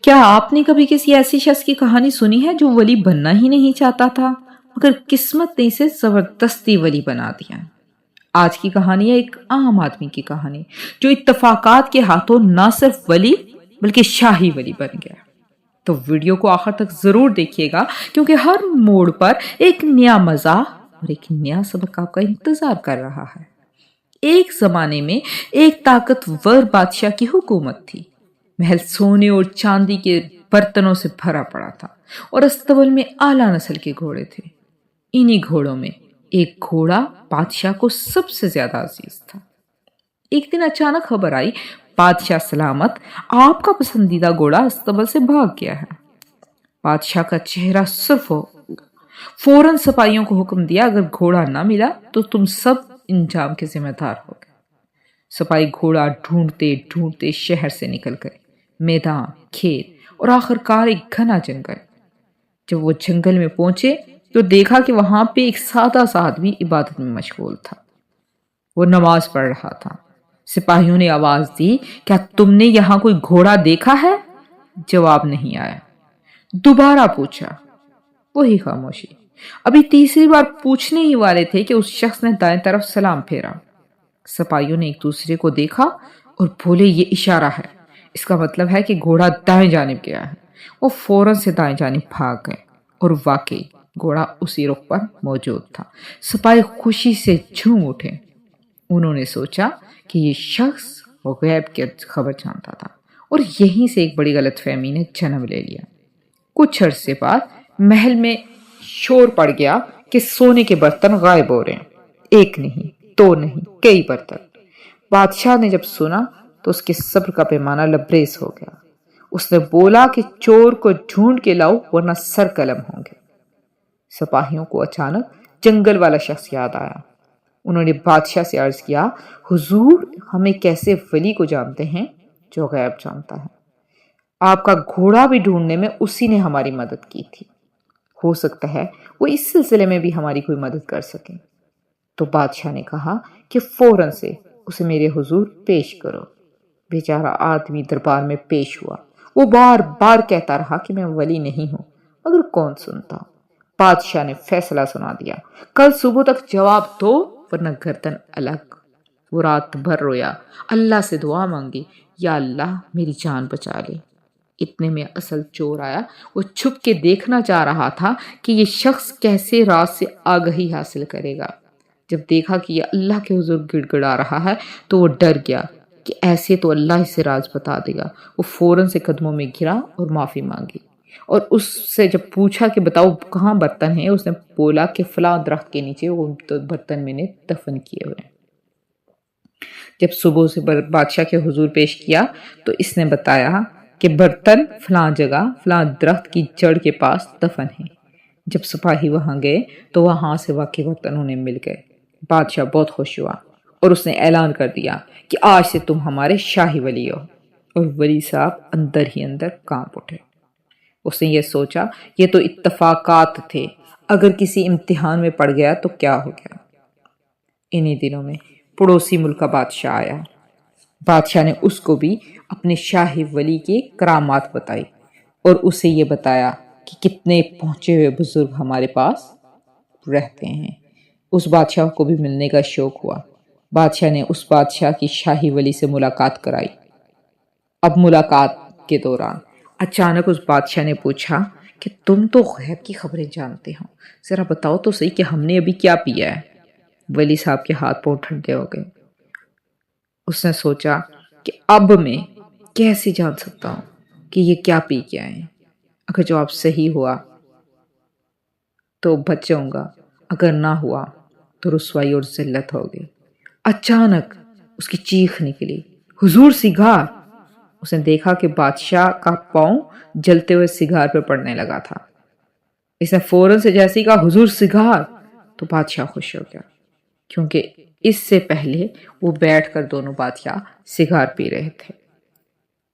کیا آپ نے کبھی کسی ایسی شخص کی کہانی سنی ہے جو ولی بننا ہی نہیں چاہتا تھا مگر قسمت نے اسے زبردستی ولی بنا دیا؟ آج کی کہانی ہے ایک عام آدمی کی کہانی جو اتفاقات کے ہاتھوں نہ صرف ولی بلکہ شاہی ولی بن گیا۔ تو ویڈیو کو آخر تک ضرور دیکھیے گا کیونکہ ہر موڑ پر ایک نیا مزہ اور ایک نیا سبق آپ کا انتظار کر رہا ہے۔ ایک زمانے میں ایک طاقتور بادشاہ کی حکومت تھی۔ محل سونے اور چاندی کے برتنوں سے بھرا پڑا تھا اور استبل میں اعلیٰ نسل کے گھوڑے تھے۔ انہی گھوڑوں میں ایک گھوڑا بادشاہ کو سب سے زیادہ عزیز تھا۔ ایک دن اچانک خبر آئی، بادشاہ سلامت، آپ کا پسندیدہ گھوڑا استبل سے بھاگ گیا ہے۔ بادشاہ کا چہرہ سرخ ہو گیا۔ فوراً سپاہیوں کو حکم دیا، اگر گھوڑا نہ ملا تو تم سب انجام کے ذمہ دار ہو گئے۔ سپاہی گھوڑا ڈھونڈتے ڈھونڈتے شہر سے نکل گئے، میدان، کھیت اور آخرکار ایک گھنا جنگل۔ جب وہ جنگل میں پہنچے تو دیکھا کہ وہاں پہ ایک سادہ سا آدمی عبادت میں مشغول تھا۔ وہ نماز پڑھ رہا تھا۔ سپاہیوں نے آواز دی، کیا تم نے یہاں کوئی گھوڑا دیکھا ہے؟ جواب نہیں آیا۔ دوبارہ پوچھا، وہی خاموشی۔ ابھی تیسری بار پوچھنے ہی والے تھے کہ اس شخص نے دائیں طرف سلام پھیرا۔ سپاہیوں نے ایک دوسرے کو دیکھا اور بولے، یہ اشارہ ہے، اس کا مطلب ہے کہ گھوڑا دائیں جانب گیا ہے۔ وہ فوراً سے دائیں جانب بھاگ گئے اور واقعی گھوڑا اسی رخ پر موجود تھا۔ سپاہی خوشی سے جھوم اٹھے۔ انہوں نے سوچا کہ یہ شخص غیب کی خبر جانتا تھا اور یہیں سے ایک بڑی غلط فہمی نے جنم لے لیا۔ کچھ عرصے بعد محل میں شور پڑ گیا کہ سونے کے برتن غائب ہو رہے ہیں۔ ایک نہیں، دو نہیں، کئی برتن۔ بادشاہ نے جب سنا تو اس کے صبر کا پیمانہ لبریز ہو گیا۔ اس نے بولا کہ چور کو ڈھونڈ کے لاؤ ورنہ سر قلم ہوں گے۔ سپاہیوں کو اچانک جنگل والا شخص یاد آیا۔ انہوں نے بادشاہ سے عرض کیا، حضور، ہمیں کیسے ولی کو جانتے ہیں جو غیب جانتا ہے؟ آپ کا گھوڑا بھی ڈھونڈنے میں اسی نے ہماری مدد کی تھی۔ ہو سکتا ہے وہ اس سلسلے میں بھی ہماری کوئی مدد کر سکیں۔ تو بادشاہ نے کہا کہ فوراً سے اسے میرے حضور پیش کرو۔ بیچارہ آدمی دربار میں پیش ہوا۔ وہ بار بار کہتا رہا کہ میں ولی نہیں ہوں، مگر کون سنتا۔ بادشاہ نے فیصلہ سنا دیا، کل صبح تک جواب دو ورنہ گردن الگ۔ وہ رات بھر رویا، اللہ سے دعا مانگی، یا اللہ میری جان بچا لے۔ اتنے میں اصل چور آیا۔ وہ چھپ کے دیکھنا چاہ رہا تھا کہ یہ شخص کیسے راز سے آگہی حاصل کرے گا۔ جب دیکھا کہ یہ اللہ کے حضور گڑ گڑا رہا ہے تو وہ ڈر گیا کہ ایسے تو اللہ اسے راز بتا دے گا۔ وہ فوراً سے قدموں میں گرا اور معافی مانگی، اور اس سے جب پوچھا کہ بتاؤ کہاں برتن ہیں، اس نے بولا کہ فلاں درخت کے نیچے وہ برتن میں نے دفن کیے ہوئے ہیں۔ جب صبح سے بادشاہ کے حضور پیش کیا تو اس نے بتایا کہ برتن فلاں جگہ فلاں درخت کی جڑ کے پاس دفن ہیں۔ جب سپاہی وہاں گئے تو وہاں سے واقعی برتن انہیں مل گئے۔ بادشاہ بہت خوش ہوا اور اس نے اعلان کر دیا کہ آج سے تم ہمارے شاہی ولی ہو، اور ولی صاحب اندر ہی اندر کانپ اٹھے۔ اس نے یہ سوچا، یہ تو اتفاقات تھے، اگر کسی امتحان میں پڑ گیا تو کیا ہو گیا۔ انہی دنوں میں پڑوسی ملک کا بادشاہ آیا۔ بادشاہ نے اس کو بھی اپنے شاہی ولی کی کرامات بتائی اور اسے یہ بتایا کہ کتنے پہنچے ہوئے بزرگ ہمارے پاس رہتے ہیں۔ اس بادشاہ کو بھی ملنے کا شوق ہوا۔ بادشاہ نے اس بادشاہ کی شاہی ولی سے ملاقات کرائی۔ اب ملاقات کے دوران اچانک اس بادشاہ نے پوچھا کہ تم تو غیب کی خبریں جانتے ہو، ذرا بتاؤ تو صحیح کہ ہم نے ابھی کیا پیا ہے۔ ولی صاحب کے ہاتھ پاؤں ٹھنڈے ہو گئے۔ اس نے سوچا کہ اب میں کیسے جان سکتا ہوں کہ یہ کیا پی کے آئے ہیں۔ اگر جواب صحیح ہوا تو بچ جاؤں گا، اگر نہ ہوا تو رسوائی اور ذلت ہوگی۔ اچانک اس کی چیخ نکلی، حضور سگار! اس نے دیکھا کہ بادشاہ کا پاؤں جلتے ہوئے سگار پہ پڑنے لگا تھا۔ اس نے فوراً سے جیسے کہا، حضور سگار! تو بادشاہ خوش ہو گیا، کیونکہ اس سے پہلے وہ بیٹھ کر دونوں بادشاہ سگار پی رہے تھے۔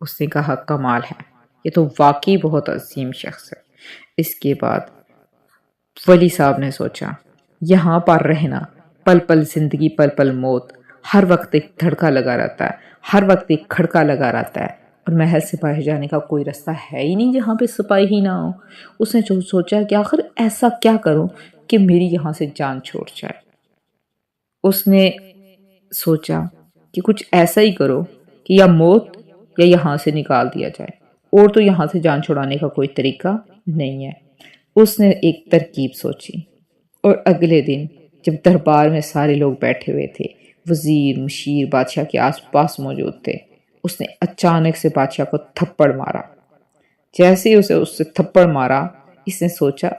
اس نے کہا، کمال ہے، یہ تو واقعی بہت عظیم شخص ہے۔ اس کے بعد ولی صاحب نے سوچا، یہاں پر رہنا، پل پل زندگی پل پل موت، ہر وقت ایک دھڑکا لگا رہتا ہے، ہر وقت ایک کھڑکا لگا رہتا ہے۔ اور محل سے باہر جانے کا کوئی راستہ ہے ہی نہیں جہاں پہ سپاہی ہی نہ ہو۔ اس نے سوچا کہ آخر ایسا کیا کروں کہ میری یہاں سے جان چھوٹ جائے۔ اس نے سوچا کہ کچھ ایسا ہی کرو کہ یا موت یا یہاں سے نکال دیا جائے، اور تو یہاں سے جان چھڑانے کا کوئی طریقہ نہیں ہے۔ اس نے ایک ترکیب سوچی، اور اگلے دن جب دربار میں سارے لوگ بیٹھے ہوئے تھے، وزیر مشیر بادشاہ کے آس پاس موجود تھے، اس نے اچانک سے بادشاہ کو تھپڑ مارا۔ جیسے ہی اس سے تھپڑ مارا، اس نے سوچا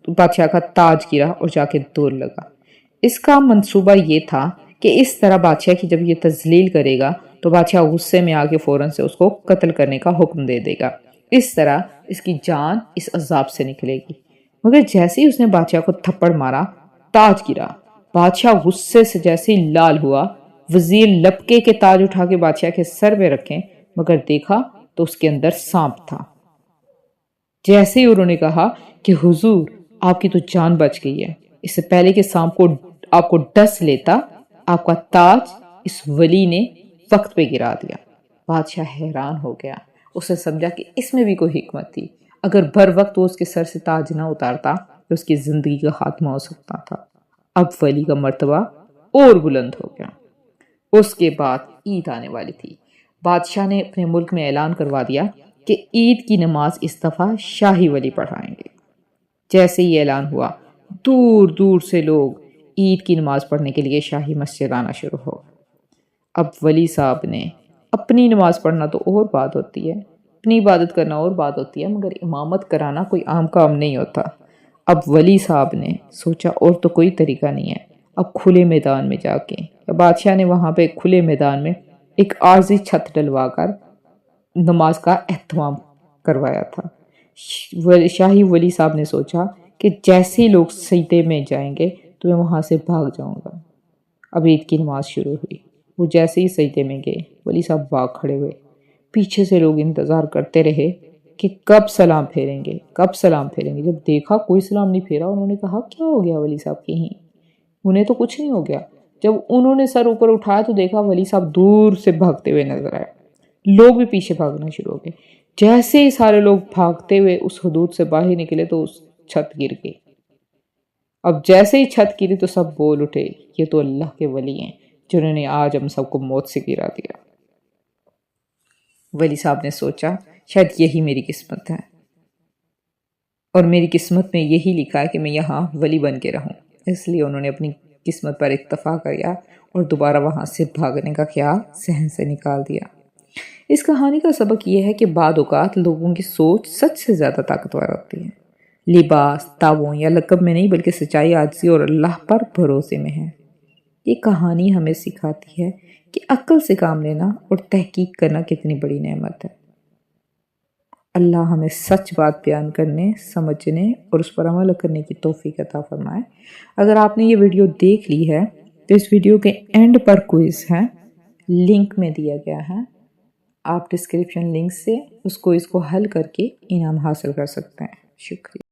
بادشاہ کا تاج گرا اور جا کے دور لگا۔ اس کا منصوبہ یہ تھا کہ اس طرح بادشاہ کی جب یہ تذلیل کرے گا تو بادشاہ غصے میں آ کے فوراً سے اس کو قتل کرنے کا حکم دے دے گا، اس طرح اس کی جان اس عذاب سے نکلے گی۔ مگر جیسے ہی اس نے بادشاہ کو تھپڑ مارا، تاج گرا۔ بادشاہ غصے سے جیسے ہی لال ہوا، وزیر لپکے کے تاج اٹھا کے بادشاہ کے سر پہ رکھیں، مگر دیکھا تو اس کے اندر سانپ تھا۔ جیسے ہی انہوں نے کہا کہ حضور آپ کی تو جان بچ گئی ہے، اس سے پہلے کہ سانپ کو آپ کو ڈس لیتا، آپ کا تاج اس ولی نے وقت پہ گرا دیا۔ بادشاہ حیران ہو گیا، اس نے سمجھا کہ اس میں بھی کوئی حکمت تھی، اگر بھر وقت وہ اس کے سر سے تاج نہ اتارتا تو اس کی زندگی کا خاتمہ ہو سکتا تھا۔ اب ولی کا مرتبہ اور بلند ہو گیا۔ اس کے بعد عید آنے والی تھی۔ بادشاہ نے اپنے ملک میں اعلان کروا دیا کہ عید کی نماز اس دفعہ شاہی ولی پڑھائیں گے۔ جیسے ہی اعلان ہوا، دور دور سے لوگ عید کی نماز پڑھنے کے لیے شاہی مسجد آنا شروع ہو۔ اب ولی صاحب نے اپنی نماز پڑھنا تو اور بات ہوتی ہے، اپنی عبادت کرنا اور بات ہوتی ہے، مگر امامت کرانا کوئی عام کام نہیں ہوتا۔ اب ولی صاحب نے سوچا اور تو کوئی طریقہ نہیں ہے، اب کھلے میدان میں جا کے، بادشاہ نے وہاں پہ کھلے میدان میں ایک عارضی چھت ڈلوا کر نماز کا اہتمام کروایا تھا۔ شاہی ولی صاحب نے سوچا کہ جیسے لوگ سجدے میں جائیں گے تو میں وہاں سے بھاگ جاؤں گا۔ اب عید کی نماز شروع ہوئی، وہ جیسے ہی سجدے میں گئے، ولی صاحب بھاگ کھڑے ہوئے۔ پیچھے سے لوگ انتظار کرتے رہے کہ کب سلام پھیریں گے، کب سلام پھیریں گے۔ جب دیکھا کوئی سلام نہیں پھیرا، انہوں نے کہا کیا ہو گیا ولی صاحب کی؟ انہیں تو کچھ نہیں ہو گیا۔ جب انہوں نے سر اوپر اٹھایا تو دیکھا ولی صاحب دور سے بھاگتے ہوئے نظر آئے۔ لوگ بھی پیچھے بھاگنا شروع ہو گئے۔ جیسے ہی سارے لوگ بھاگتے ہوئے اس حدود سے باہر نکلے تو اس چھت گر گئی۔ اب جیسے ہی چھت گری تو سب بول اٹھے، یہ تو اللہ کے ولی ہیں جنہوں نے آج ہم سب کو موت سے گرا دیا۔ ولی صاحب نے سوچا شاید یہی میری قسمت ہے، اور میری قسمت میں یہی لکھا ہے کہ میں یہاں ولی بن کے رہوں۔ اس لیے انہوں نے اپنی قسمت پر اتفاق کیا اور دوبارہ وہاں سے بھاگنے کا خیال ذہن سے نکال دیا۔ اس کہانی کا سبق یہ ہے کہ بعض اوقات لوگوں کی سوچ سچ سے زیادہ طاقتور ہوتی ہے۔ لباس، تعاون یا لقب میں نہیں، بلکہ سچائی، عاجزی اور اللہ پر بھروسے میں ہے۔ یہ کہانی ہمیں سکھاتی ہے کہ عقل سے کام لینا اور تحقیق کرنا کتنی بڑی نعمت ہے۔ اللہ ہمیں سچ بات بیان کرنے، سمجھنے اور اس پر عمل کرنے کی توفیق عطا فرمائے۔ اگر آپ نے یہ ویڈیو دیکھ لی ہے تو اس ویڈیو کے اینڈ پر کوئز ہے، لنک میں دیا گیا ہے، آپ ڈسکرپشن لنک سے اس کو حل کر کے انعام حاصل کر سکتے ہیں۔ شکریہ۔